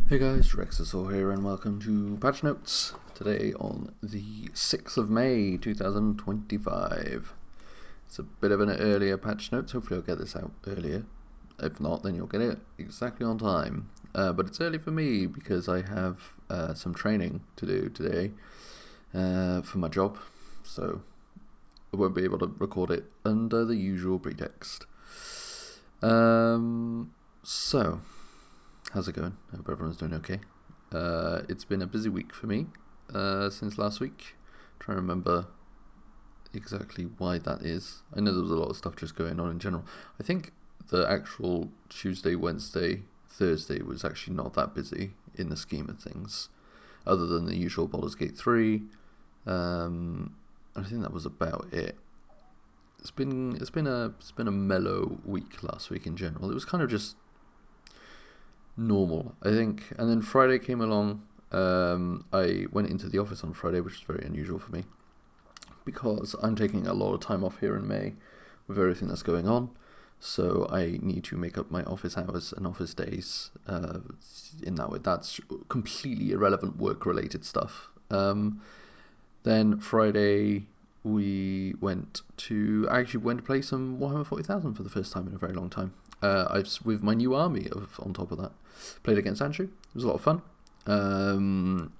Hey guys, Rexasor here and welcome to Patch Notes. Today on the 6th of May 2025. It's a bit of an earlier Patch Notes, hopefully I'll get this out earlier. If not, then you'll get it exactly on time. But it's early for me because I have some training to do today for my job. So I won't be able to record it under the usual pretext. So... how's it going? I hope everyone's doing okay. It's been a busy week for me since last week. Trying to remember exactly why that is. I know there was a lot of stuff just going on in general. I think the actual Tuesday, Wednesday, Thursday was actually not that busy in the scheme of things, other than the usual Baldur's Gate 3. I think that was about it. It's been a mellow week last week in general. It was kind of just normal, I think. And then Friday came along. I went into the office on Friday, which is very unusual for me because I'm taking a lot of time off here in May with everything that's going on. So I need to make up my office hours and office days in that way. That's completely irrelevant work-related stuff. Then Friday I actually went to play some Warhammer 40,000 for the first time in a very long time. With my new army on top of that. Played against Andrew. It was a lot of fun.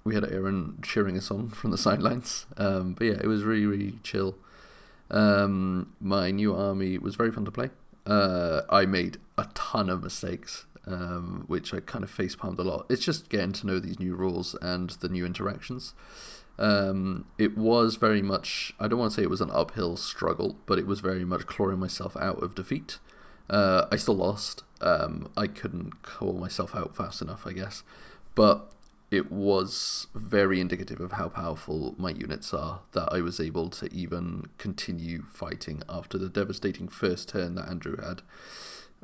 We had Aaron cheering us on from the sidelines. But yeah, it was really, really chill. My new army was very fun to play. I made a ton of mistakes, which I kind of facepalmed a lot. It's just getting to know these new rules and the new interactions. It was very much, I don't want to say it was an uphill struggle, but it was very much clawing myself out of defeat. I still lost. I couldn't call myself out fast enough, I guess. But it was very indicative of how powerful my units are that I was able to even continue fighting after the devastating first turn that Andrew had.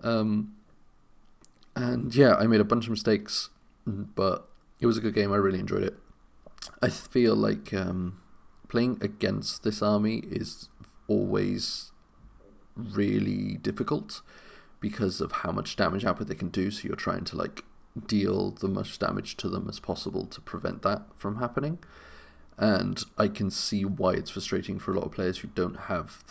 And yeah, I made a bunch of mistakes, but it was a good game. I really enjoyed it. I feel like playing against this army is always really difficult because of how much damage output they can do, so you're trying to deal the most damage to them as possible to prevent that from happening. And I can see why it's frustrating for a lot of players who don't have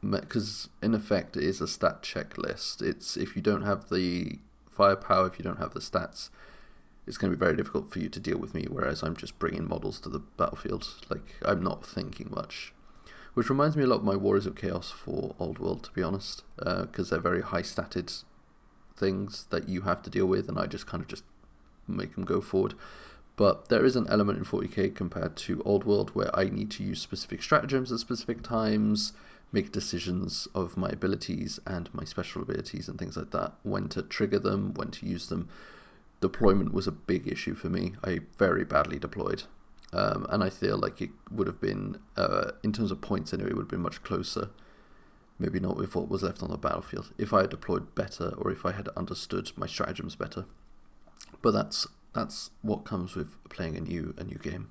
because in effect it is a stat checklist. It's if you don't have the firepower, if you don't have the stats, it's going to be very difficult for you to deal with me, whereas I'm just bringing models to the battlefield. I'm not thinking much. Which reminds me a lot of my Warriors of Chaos for Old World, to be honest, because they're very high-statted things that you have to deal with, and I just kind of just make them go forward. But there is an element in 40k compared to Old World where I need to use specific stratagems at specific times, make decisions of my abilities and my special abilities and things like that, when to trigger them, when to use them. Deployment was a big issue for me. I very badly deployed. And I feel like it would have been, in terms of points anyway, it would have been much closer. Maybe not with what was left on the battlefield, if I had deployed better or if I had understood my stratagems better. But that's what comes with playing a new game.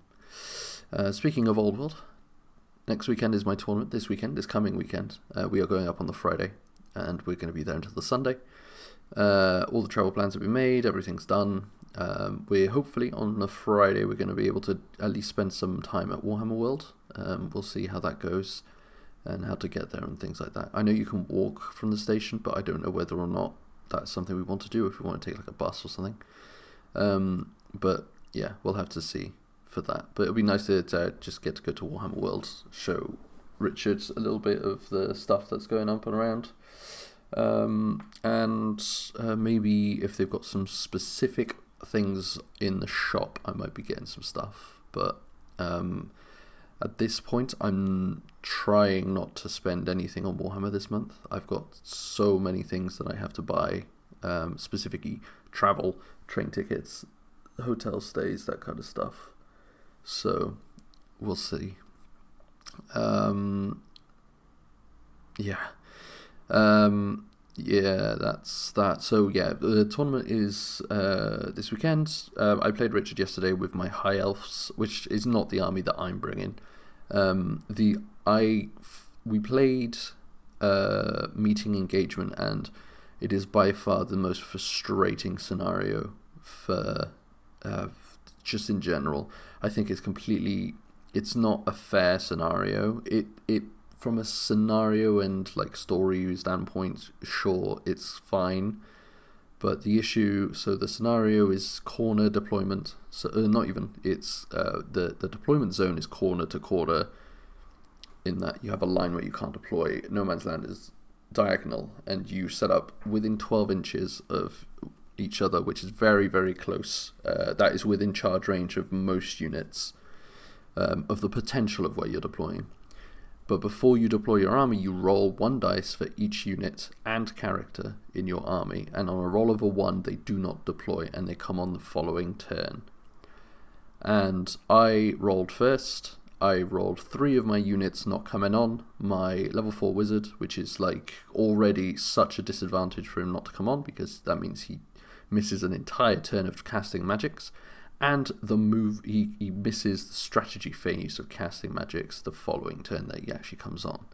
Speaking of Old World, next weekend is my tournament. This coming weekend, we are going up on the Friday, and we're going to be there until the Sunday. All the travel plans have been made, everything's done. We're hopefully on the Friday we're going to be able to at least spend some time at Warhammer World. We'll see how that goes and how to get there and things like that. I know you can walk from the station, but I don't know whether or not that's something we want to do, if we want to take a bus or something. But yeah, we'll have to see for that. But it'll be nice to just get to go to Warhammer World, show Richard a little bit of the stuff that's going up and around. And maybe if they've got some specific things in the shop, I might be getting some stuff. But at this point, I'm trying not to spend anything on Warhammer this month. I've got so many things that I have to buy, specifically travel, train tickets, hotel stays, that kind of stuff. So we'll see. Yeah, that's that. So yeah, the tournament is this weekend. I played Richard yesterday with my High Elves, which is not the army that I'm bringing. We played meeting engagement, and it is by far the most frustrating scenario for just in general. I think it's not a fair scenario. It from a scenario and like story standpoint, sure, it's fine. But the issue, so the scenario is corner deployment. So not even, it's the deployment zone is corner to corner, in that you have a line where you can't deploy. No Man's Land is diagonal, and you set up within 12 inches of each other, which is very, very close. That is within charge range of most units, of the potential of where you're deploying. But before you deploy your army, you roll 1 dice for each unit and character in your army, and on a roll of a 1, they do not deploy, and they come on the following turn. And I rolled first. I rolled 3 of my units not coming on. My level 4 wizard, which is like already such a disadvantage for him not to come on, because that means he misses an entire turn of casting magics. And the move, he misses the strategy phase of casting magics the following turn that he actually comes on.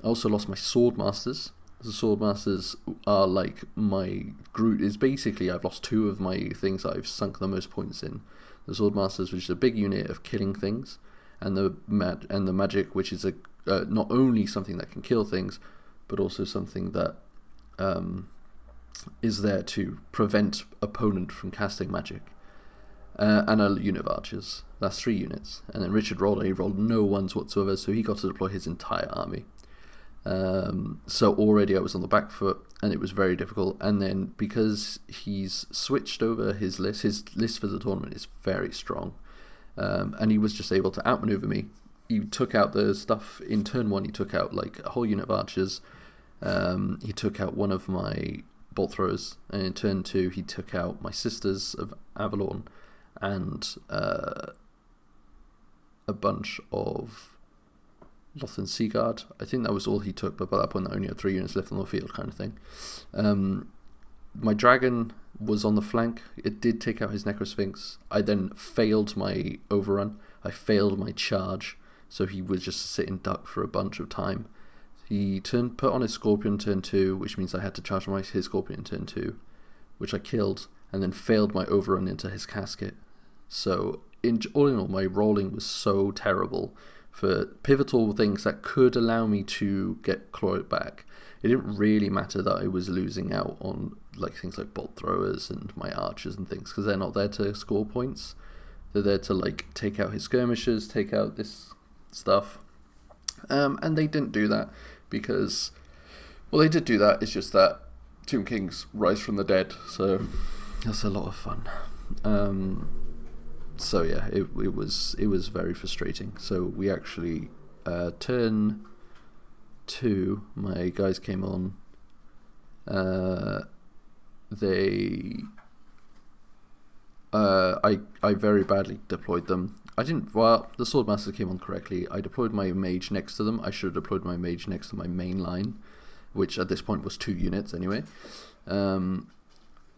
I also lost my Swordmasters. The Swordmasters are like my Groot. Is basically, I've lost 2 of my things that I've sunk the most points in. The Swordmasters, which is a big unit of killing things, and the magic, which is not only something that can kill things, but also something that is there to prevent opponent from casting magic. And a unit of archers. That's 3 units. And then Richard rolled no 1s whatsoever, so he got to deploy his entire army. So already I was on the back foot, and it was very difficult. And then because he's switched over his list for the tournament is very strong, and he was just able to outmaneuver me. He took out the stuff in turn 1. He took out like a whole unit of archers. He took out one of my bolt throwers, and in turn 2 he took out my Sisters of Avalon and a bunch of Lothan Seaguard. I think that was all he took, but by that point I only had 3 units left on the field, kind of thing. My dragon was on the flank. It did take out his Necrosphinx. I then failed my overrun. I failed my charge, so he was just sitting duck for a bunch of time. He put on his Scorpion turn 2, which means I had to charge his Scorpion turn 2, which I killed, and then failed my overrun into his casket. So all in all, my rolling was so terrible for pivotal things that could allow me to get Cloric back. It didn't really matter that I was losing out on like things like bolt throwers and my archers and things, because they're not there to score points. They're there to like take out his skirmishers, take out this stuff. And they didn't do that because, well, they did do that. It's just that Tomb Kings rise from the dead, so that's a lot of fun. So yeah, it was very frustrating. So we actually turn 2, my guys came on. I very badly deployed them. The Swordmasters came on correctly. I deployed my mage next to them. I should have deployed my mage next to my main line, which at this point was 2 units anyway.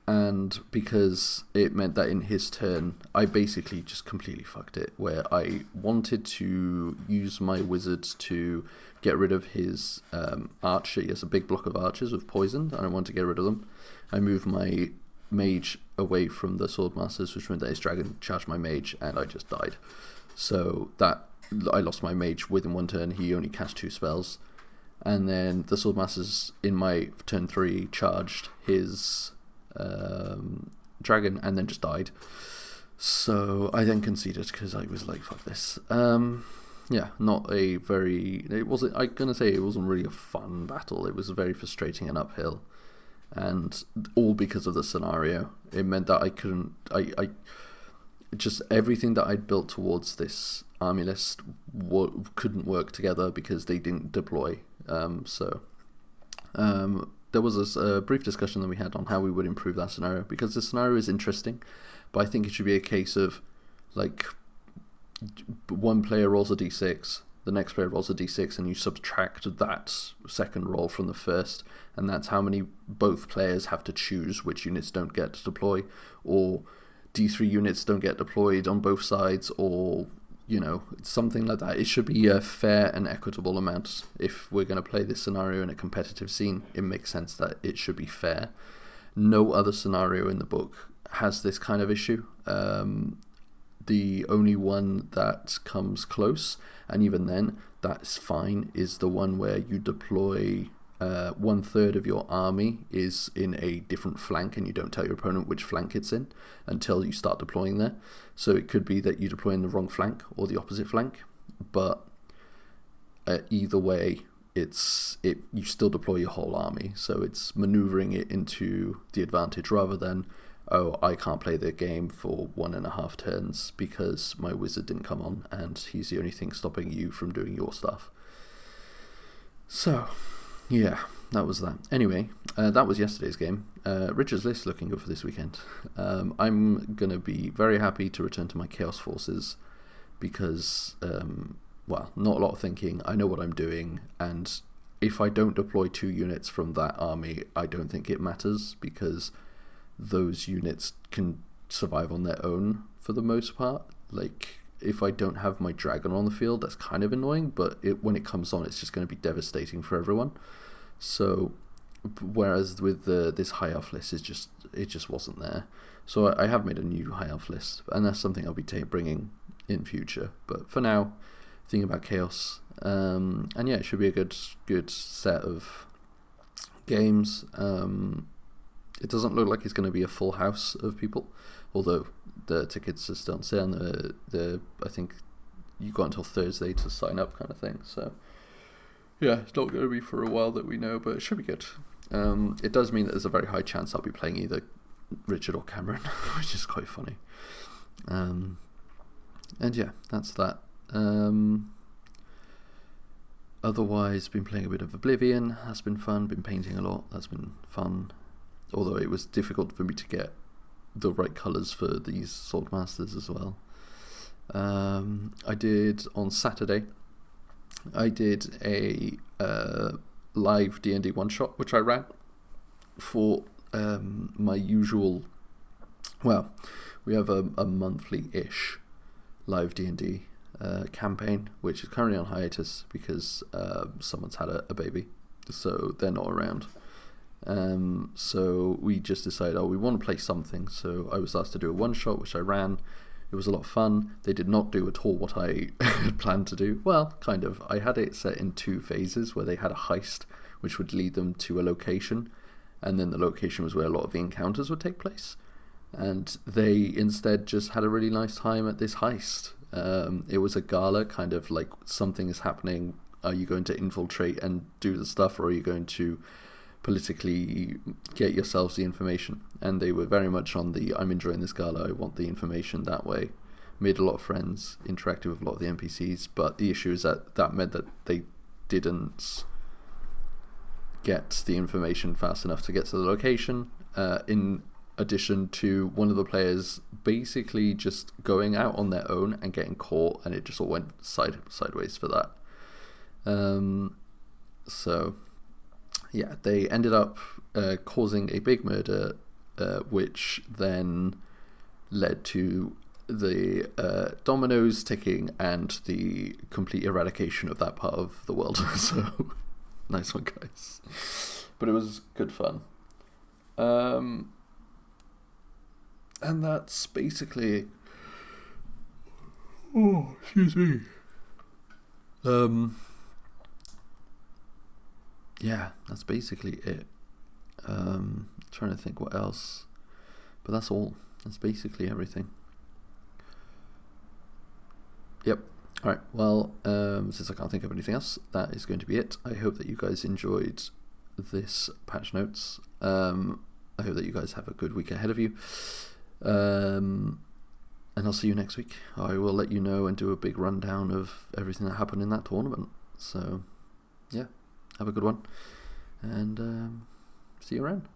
And because it meant that in his turn, I basically just completely fucked it, where I wanted to use my wizards to get rid of his archer. He has a big block of archers with poison, and I wanted to get rid of them. I moved my mage away from the Swordmasters, which meant that his dragon charged my mage, and I just died. So that I lost my mage within 1 turn. He only cast 2 spells. And then the Swordmasters in my turn 3 charged his dragon and then just died. So I then conceded because I was like, fuck this. Yeah, not a very, it wasn't really a fun battle. It was very frustrating and uphill, and all because of the scenario. It meant that I couldn't, I just everything that I'd built towards this army list couldn't work together because they didn't deploy. There was a brief discussion that we had on how we would improve that scenario, because the scenario is interesting, but I think it should be a case of like one player rolls a d6, the next player rolls a d6, and you subtract that second roll from the first, and that's how many both players have to choose which units don't get to deploy, or d3 units don't get deployed on both sides, or something like that. It should be a fair and equitable amount. If we're going to play this scenario in a competitive scene, it makes sense that it should be fair. No other scenario in the book has this kind of issue. The only one that comes close, and even then that's fine, is the one where you deploy 1/3 of your army is in a different flank, and you don't tell your opponent which flank it's in until you start deploying there. So it could be that you deploy in the wrong flank or the opposite flank, but either way, you still deploy your whole army. So it's maneuvering it into the advantage rather than, oh, I can't play the game for 1.5 turns because my wizard didn't come on and he's the only thing stopping you from doing your stuff. So, yeah, that was that. Anyway, that was yesterday's game. Richard's List looking good for this weekend. I'm going to be very happy to return to my Chaos Forces because, well, not a lot of thinking. I know what I'm doing, and if I don't deploy 2 units from that army, I don't think it matters because those units can survive on their own for the most part. Like, if I don't have my dragon on the field, that's kind of annoying, but when it comes on, it's just going to be devastating for everyone. So, whereas with this high elf list, it just wasn't there. So I have made a new high elf list, and that's something I'll be bringing in future. But for now, thinking about chaos, and yeah, it should be a good set of games. It doesn't look like it's going to be a full house of people, although the tickets are still on sale, and I think you got until Thursday to sign up, kind of thing. So yeah, it's not going to be for a while that we know, but it should be good. It does mean that there's a very high chance I'll be playing either Richard or Cameron, which is quite funny. And yeah, that's that. Otherwise, been playing a bit of Oblivion. That's been fun. Been painting a lot. That's been fun. Although it was difficult for me to get the right colours for these Swordmasters as well. I did on Saturday. I did a live D&D one-shot, which I ran for my usual. Well, we have a monthly-ish live D&D campaign, which is currently on hiatus because someone's had a baby, so they're not around. So we just decided, we want to play something. So I was asked to do a one-shot, which I ran. It was a lot of fun. They did not do at all what I had planned to do. Well, kind of. I had it set in 2 phases where they had a heist, which would lead them to a location, and then the location was where a lot of the encounters would take place. And they instead just had a really nice time at this heist. It was a gala, kind of like something is happening. Are you going to infiltrate and do the stuff, or are you going to politically get yourselves the information? And they were very much on the I'm enjoying this gala, I want the information that way. Made a lot of friends, interacted with a lot of the NPCs, but the issue is that meant that they didn't get the information fast enough to get to the location, in addition to one of the players basically just going out on their own and getting caught, and it just all went sideways for that. So yeah, they ended up causing a big murder, which then led to the dominoes ticking and the complete eradication of that part of the world. So, nice one, guys. But it was good fun. And that's basically... Oh, excuse me. Yeah, that's basically it. Trying to think what else, but that's all. That's basically everything. Yep. Alright, well, since I can't think of anything else, that is going to be it. I hope that you guys enjoyed this patch notes. I hope that you guys have a good week ahead of you. And I'll see you next week. I will let you know and do a big rundown of everything that happened in that tournament. So, yeah. Have a good one, and see you around.